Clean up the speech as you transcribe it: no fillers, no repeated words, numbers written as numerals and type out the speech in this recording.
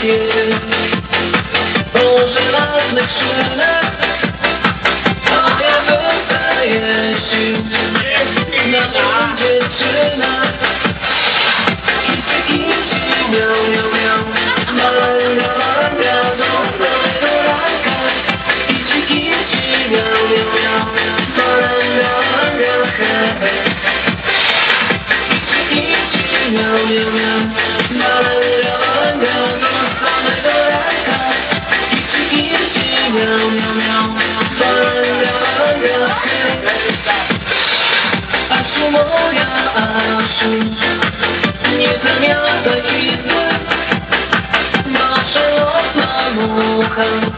rakiety, po żelaznych szynach, a ja dostaję sił na tą dziewczynę. Miał, miał, miał, miał, miał, miał, do raka. Kici, miał, miał, miał, miał, miał, he. Kici, miał, miał, miał, miał, miał, do raka. Kici, miał, miał, miał, miał, he. Asiu moja, Asiu, nie zamiataj izby, nasza lotna mucha.